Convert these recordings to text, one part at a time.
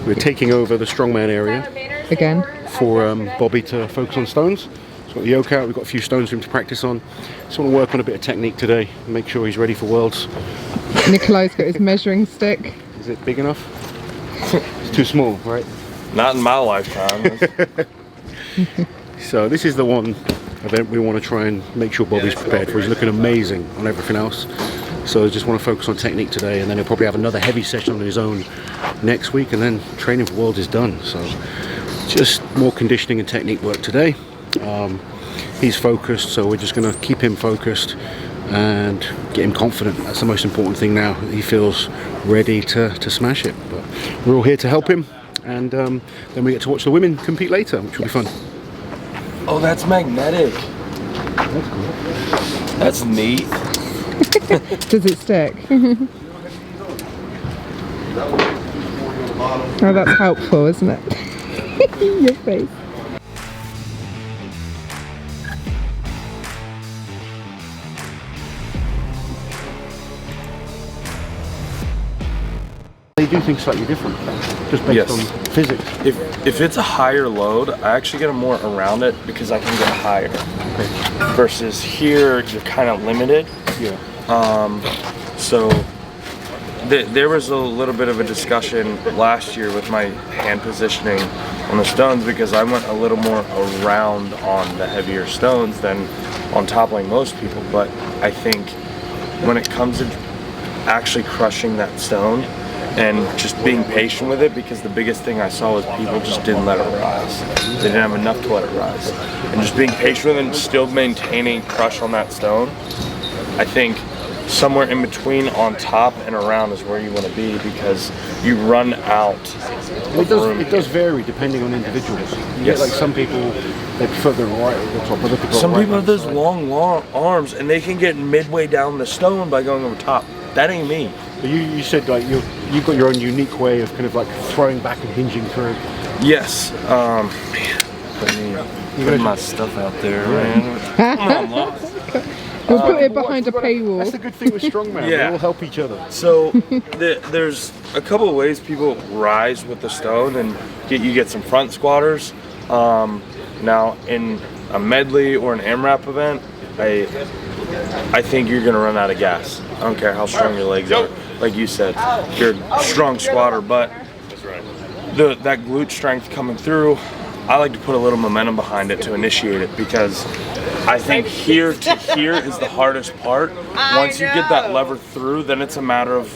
we're taking over the strongman area Again. for Bobby to focus on stones. He's got the yoke out, we've got a few stones for him to practice on. Just want to work on a bit of technique today, make sure he's ready for Worlds. Nikolai's got his measuring stick. Is it big enough? It's too small, right? Not in my lifetime. So this is the one event we want to try and make sure Bobby's prepared for. He's looking amazing on everything else. So I just want to focus on technique today, and then he'll probably have another heavy session on his own next week, and then training for Worlds is done. So just more conditioning and technique work today. He's focused, so we're just going to keep him focused and get him confident. That's the most important thing now. He feels ready to smash it. But we're all here to help him, and then we get to watch the women compete later, which will be fun. Oh, that's magnetic. That's cool. That's neat. Does it stick? Oh, that's helpful, isn't it? Your face. They do things slightly different, just based on physics. If it's a higher load, I actually get more around it because I can get higher. Okay. Versus here, you're kind of limited. Yeah. So there was a little bit of a discussion last year with my hand positioning on the stones because I went a little more around on the heavier stones than on toppling most people. But I think when it comes to actually crushing that stone and just being patient with it, because the biggest thing I saw was people just didn't let it rise. They didn't have enough to let it rise. And just being patient with it and still maintaining crush on that stone, I think somewhere in between on top and around is where you want to be, because you run out of room. It does vary depending on individuals. You Yes. get like some people, they prefer the right at the top, other people Some right people have those side. long arms and they can get midway down the stone by going over top. That ain't me. But you said like you've got your own unique way of kind of like throwing back and hinging through. Yes. Man, putting my stuff out there, man. Come on, Lots. We'll put it behind a paywall. That's the good thing with Strongman. Yeah. They all help each other. So there's a couple of ways people rise with the stone, and you get some front squatters. Now in a medley or an AMRAP event, I think you're gonna run out of gas. I don't care how strong your legs are. Like you said, you're a strong squatter, but that glute strength coming through, I like to put a little momentum behind it to initiate it, because I think here to here is the hardest part. Once you get that lever through, then it's a matter of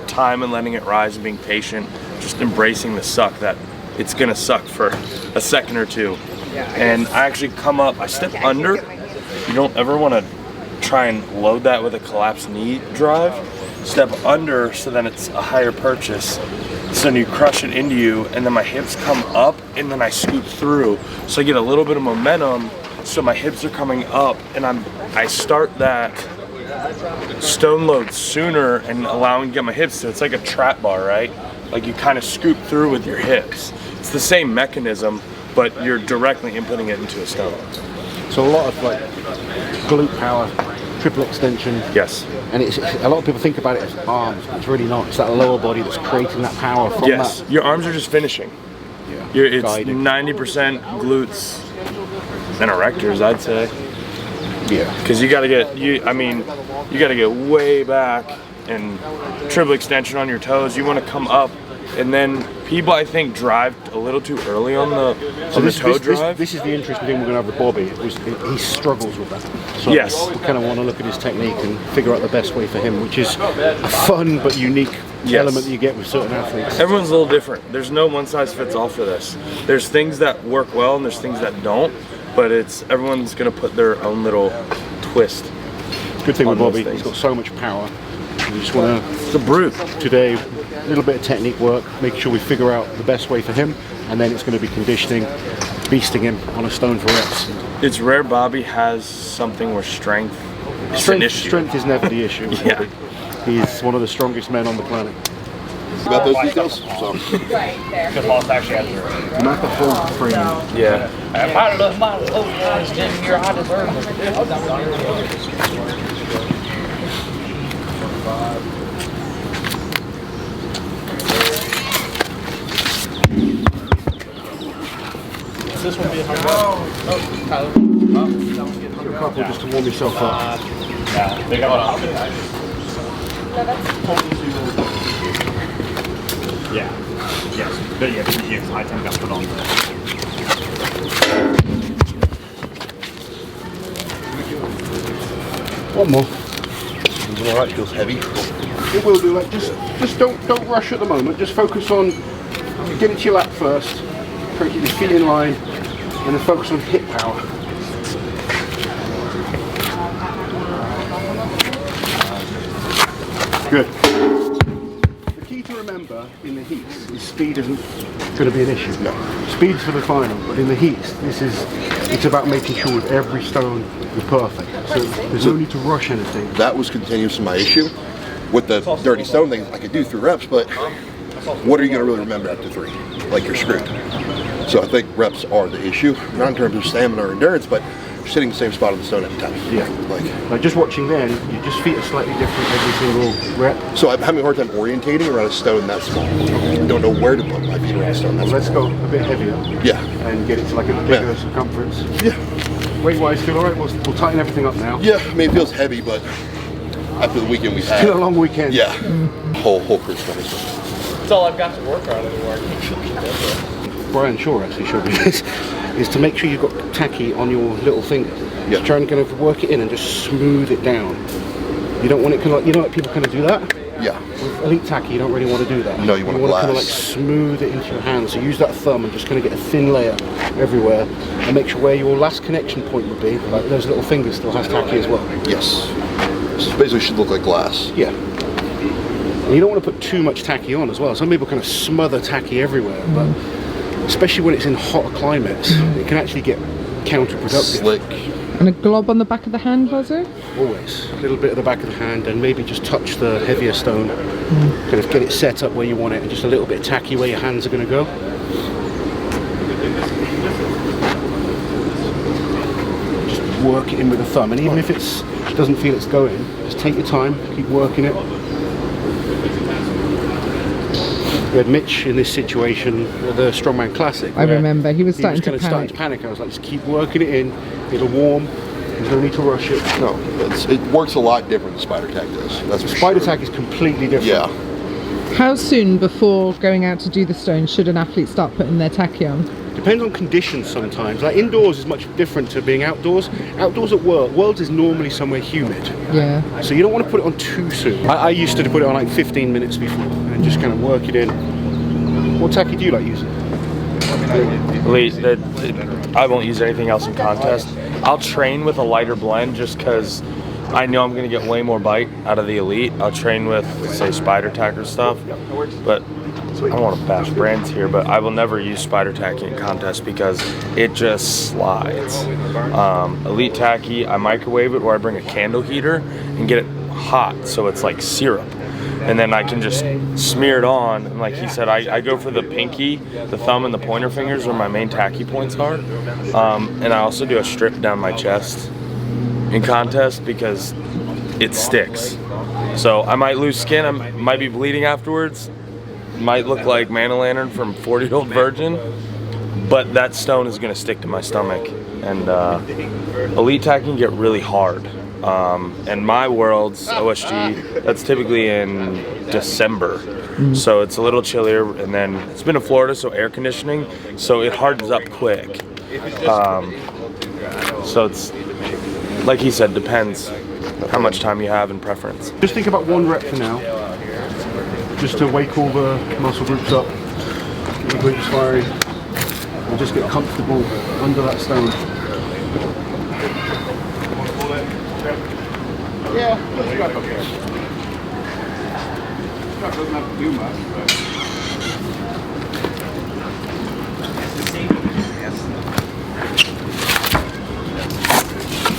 time and letting it rise and being patient, just embracing the suck, that it's gonna suck for a second or two. And I actually come up, I step under. You don't ever wanna try and load that with a collapsed knee drive. Step under, so then it's a higher purchase. So then you crush it into you, and then my hips come up, and then I scoop through. So I get a little bit of momentum, so my hips are coming up, and I start that stone load sooner and allowing to get my hips to. It's like a trap bar, right? Like you kind of scoop through with your hips. It's the same mechanism, but you're directly inputting it into a stone. So a lot of like glute power, triple extension. Yes. And it's a lot of people think about it as arms, but it's really not. It's that lower body that's creating that power from Yes. that. Your arms are just finishing. Yeah. It's Guiding. 90% glutes and erectors, I'd say. Yeah. Because you gotta get you gotta get way back and triple extension on your toes. You want to come up, and then people I think drive a little too early on the toe drive. This is the interesting thing we're going to have with Bobby. He struggles with that. So Yes. we kind of want to look at his technique and figure out the best way for him, which is a fun but unique element that you get with certain athletes. Everyone's a little different. There's no one size fits all for this. There's things that work well and there's things that don't, but everyone's gonna put their own little twist. Good thing with on those Bobby, things. he's got so much power. We just want It's a brute. to today a little bit of technique work, make sure we figure out the best way for him, and then it's going to be conditioning, beasting him on a stone for reps. It's rare Bobby has something where strength is an issue. Strength is never the issue. with Yeah. Bobby. He's one of the strongest men on the planet. You got those details? So. Because Lost actually has their Not the whole frame. Yeah. I love my little guys in here. I deserve this one being hung up? A couple just to warm yourself up. Yeah, they got one. Yeah. Yes. But yes, high temp got put on. One more. All right, feels heavy. It will do. Like just don't rush at the moment. Just focus on getting to your lat first. Try to keep your feet in line, and then focus on hip power. Good. The key to remember in the heats is speed isn't going to be an issue. No. Speed's for the final, but in the heats, it's about making sure that every stone is perfect. So there's no need to rush anything. That was continuously my issue with the dirty stone thing. I could do 3 reps, but what are you going to really remember after 3? Like, you're screwed. So I think reps are the issue, not in terms of stamina or endurance, but sitting in the same spot on the stone every time. Yeah. Like just watching then, your just feet are slightly different every single rep. So I'm having a hard time orientating around a stone that small. I don't know where to put my feet around a stone that small. Let's go a bit heavier. Yeah. And get it to like a bigger circumference. Yeah. Weight-wise, feel alright? We'll tighten everything up now. Yeah, I mean, it feels heavy, but after the weekend we've had. Still a long weekend. Yeah. Whole crew's funny. That's all I've got to work on anymore. Brian Shaw actually showed me this, is to make sure you've got tacky on your little finger. Yeah. Just try and kind of work it in and just smooth it down. You don't want it kind of like, you know, like people kind of do that? Yeah. With elite tacky, you don't really want to do that. No, you want to kind of like smooth it into your hand. So use that thumb and just kind of get a thin layer everywhere and make sure where your last connection point would be, like those little fingers still has tacky as well. Yes. So basically should look like glass. Yeah. And you don't want to put too much tacky on as well. Some people kind of smother tacky everywhere, but especially when it's in hot climates, it can actually get counterproductive. Slick. And a glob on the back of the hand, was it? Always. A little bit at the back of the hand and maybe just touch the heavier stone. Kind of get it set up where you want it and just a little bit tacky where your hands are going to go. Just work it in with the thumb, and even if it doesn't feel it's going, just take your time, keep working it. We had Mitch in this situation at the Strongman Classic. I remember, he was starting to starting to panic. I was like, just keep working it in, it'll warm, there's no need to rush it. No, it works a lot different than spider tack does. That's for Spider sure. tack is completely different. Yeah. How soon before going out to do the stone should an athlete start putting their tacky on? Depends on conditions sometimes. Like indoors is much different to being outdoors. Outdoors at Worlds is normally somewhere humid. Yeah. So you don't want to put it on too soon. I used to put it on like 15 minutes before and just kind of work it in. What tacky do you like using? I won't use anything else in contest. I'll train with a lighter blend just because I know I'm going to get way more bite out of the elite. I'll train with, say, spider tack or stuff. But I don't want to bash brands here, but I will never use spider tacky in contest because it just slides. Elite tacky, I microwave it, or I bring a candle heater and get it hot so it's like syrup. And then I can just smear it on. And like he said, I go for the pinky, the thumb, and the pointer fingers where my main tacky points are. And I also do a strip down my chest in contest because it sticks. So I might lose skin, I might be bleeding afterwards, might look like Man-O-Lantern from 40-Year-Old Virgin, but that stone is going to stick to my stomach. And elite tack can get really hard. And my Worlds OSG, that's typically in December, so it's a little chillier, and then it's been in Florida, so air conditioning, so it hardens up quick. So it's, like he said, depends how much time you have and preference. Just think about 1 rep for now, just to wake all the muscle groups up, get the glutes firing, and just get comfortable under that stone. Yeah, let's go up here. Doesn't have to do much, but...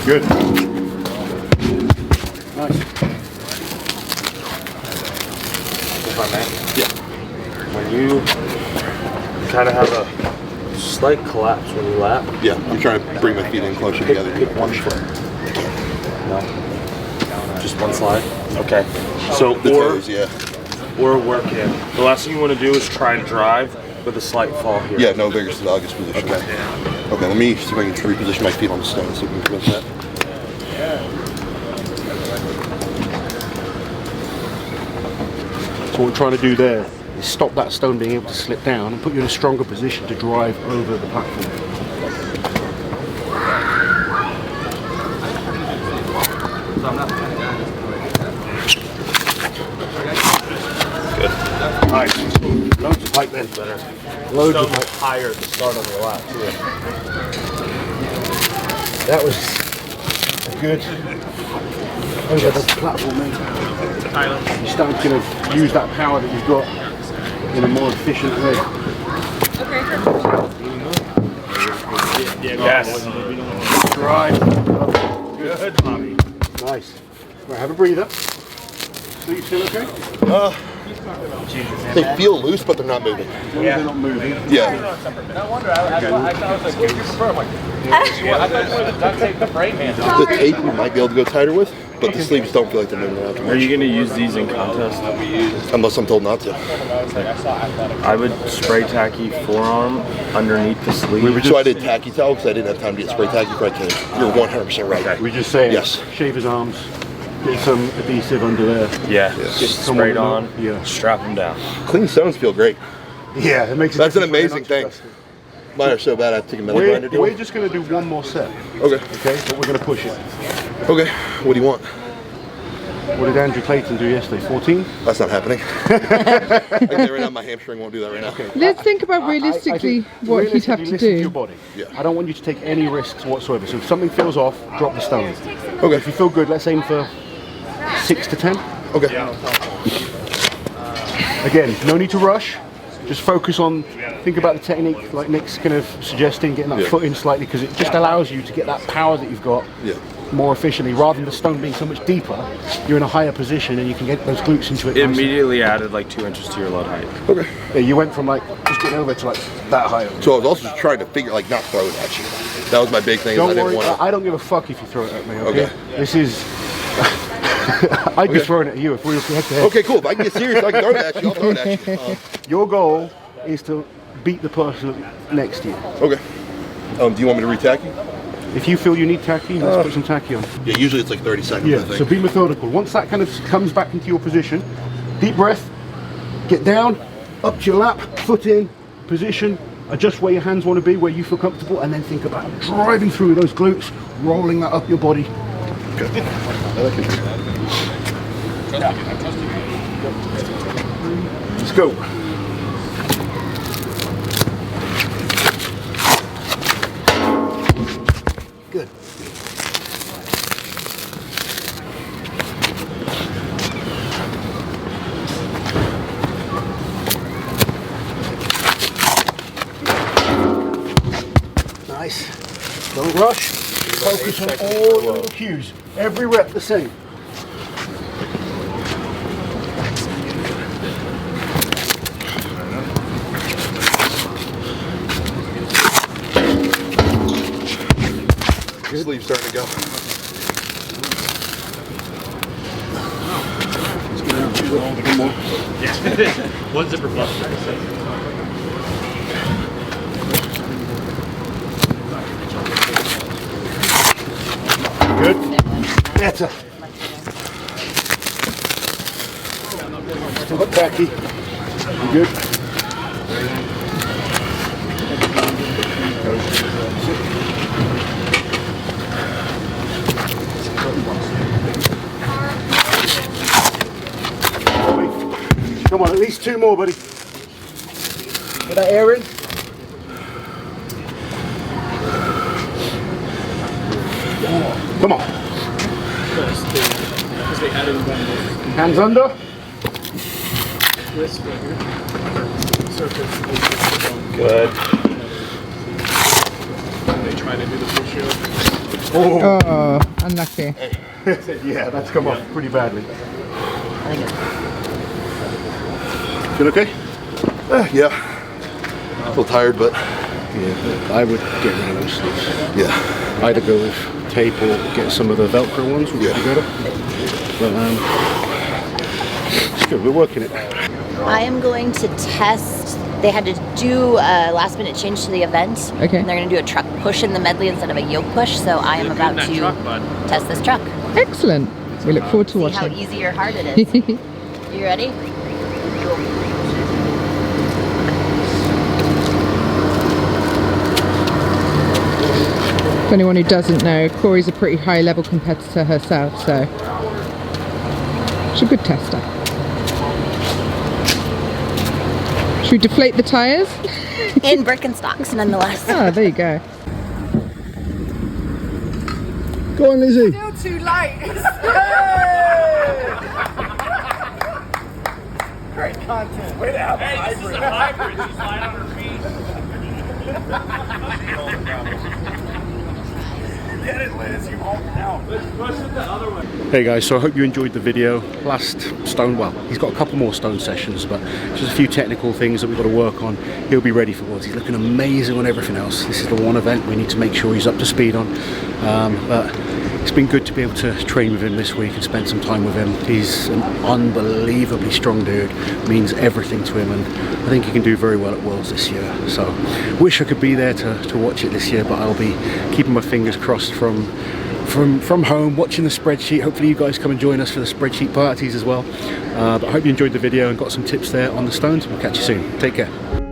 Good. Nice. If I may? Yeah. When you kind of have a slight collapse when you lap. Yeah, I'm trying to bring my feet in closer together. Pick one foot. No. Just one slide? Okay. So, The toes, yeah. or work in. The last thing you want to do is try and drive with a slight fall here. Yeah, no bigger Sadagas position. Okay. Okay, let me see if I can reposition my feet on the stone so we can prevent that. So what we're trying to do there is stop that stone being able to slip down and put you in a stronger position to drive over the platform. Good. Nice. Loads of height then. Better. Loads of height. Higher at the start of the lap too. That was good. Over the platform then. You're starting to use that power that you've got in a more efficient way. Yes. Drive. Good, Bobby. Nice. Right, have a breather. So you feel okay? They feel loose, but they're not moving. They're not moving. Yeah. No wonder. I was like, what do you prefer? I'm like, I thought you wanted to duct tape the frame handle. The tape we might be able to go tighter with, but the sleeves don't feel like they're moving around too Are much. you going to use these in contest? Unless I'm told not to. I would spray tacky forearm underneath the sleeve. So I did tacky towel because I didn't have time to get spray tacky for Ken. You're 100% right. We just say Yes. shave his arms, get some adhesive under there. Yeah, Get just someone sprayed to on, know. Yeah. strap them down. Clean stones feel great. Yeah, it makes a That's an difference when amazing you're thing. not stressed. Mine are so bad I have to take a metal grinder to We're them. just going to do one more set, Okay. okay? But we're going to push it. Okay. What do you want? What did Andrew Clayton do yesterday? 14? That's not happening. I can do it right now. My hamstring won't do that right now. Let's think about realistically what he'd have to listen to your do. body. Yeah. I don't want you to take any risks whatsoever. So if something feels off, drop the stone. Okay. If you feel good, let's aim for 6 to 10. Okay. Again, no need to rush. Just focus on, think about the technique, like Nick's kind of suggesting, getting that Yeah. foot in slightly, because it just allows you to get that power that you've got Yeah. more efficiently. Rather than the stone being so much deeper, you're in a higher position and you can get those glutes into it. It nicely. immediately added like 2 inches to your load height. Okay. Yeah, you went from like just getting over to like that high. So I was also just trying to figure, like, not throw it at you. That was my big thing. Is I Don't didn't worry, want to. I don't give a fuck if you throw it at me, okay? Okay. This is... I'd be throwing it at you if we were head to head. Okay, cool. If I can get serious, I can throw it at you. I'll throw it at you. Your goal is to beat the person next to you. Okay. Do you want me to re-tacky? If you feel you need tacky, let's put some tacky on. Yeah, usually it's like 30 seconds, I Yeah, think. so be methodical. Once that kind of comes back into your position, deep breath, get down, up to your lap, foot in, position, adjust where your hands want to be, where you feel comfortable, and then think about driving through those glutes, rolling that up your body. Good. I like it. Let's go. Good. Nice. Don't rush. Focus on all the little cues. Every rep the same. Sleeve's starting to go. One zipper plus. Good. Better. Still tacky. Good. Come on, at least 2 more, buddy. Get that air in. Come on. Hands under. Good. Oh, unlucky. Yeah, that's come off pretty badly. Feel okay? Yeah. I feel tired, but Yeah, I would get rid of those sleeves. yeah. Either go with tape or get some of the Velcro ones, which would be better. But it's good, we're working it. I am going to test They had to do a last minute change to the event. Okay. And they're going to do a truck push in the medley instead of a yoke push. So I am about to test this truck. Excellent. We look forward to See how watching. easy or hard it is. You ready? For anyone who doesn't know, Corey's a pretty high level competitor herself, so she's a good tester. Should we deflate the tyres? In Birkenstocks, nonetheless. Ah, there you go. Go on, Lizzie. Still too light. Great content. Way to have a hybrid. She's lying on her feet. Get it, Liz. You won't out. Let's push it the other way. Hey guys, so I hope you enjoyed the video. Last stone, well, he's got a couple more stone sessions, but just a few technical things that we've got to work on. He'll be ready for Worlds. He's looking amazing on everything else. This is the one event we need to make sure he's up to speed on. But it's been good to be able to train with him this week and spend some time with him. He's an unbelievably strong dude, means everything to him, and I think he can do very well at Worlds this year. So wish I could be there to watch it this year, but I'll be keeping my fingers crossed from home, watching the spreadsheet. Hopefully you guys come and join us for the spreadsheet parties as well. But I hope you enjoyed the video and got some tips there on the stones. We'll catch you soon. Take care.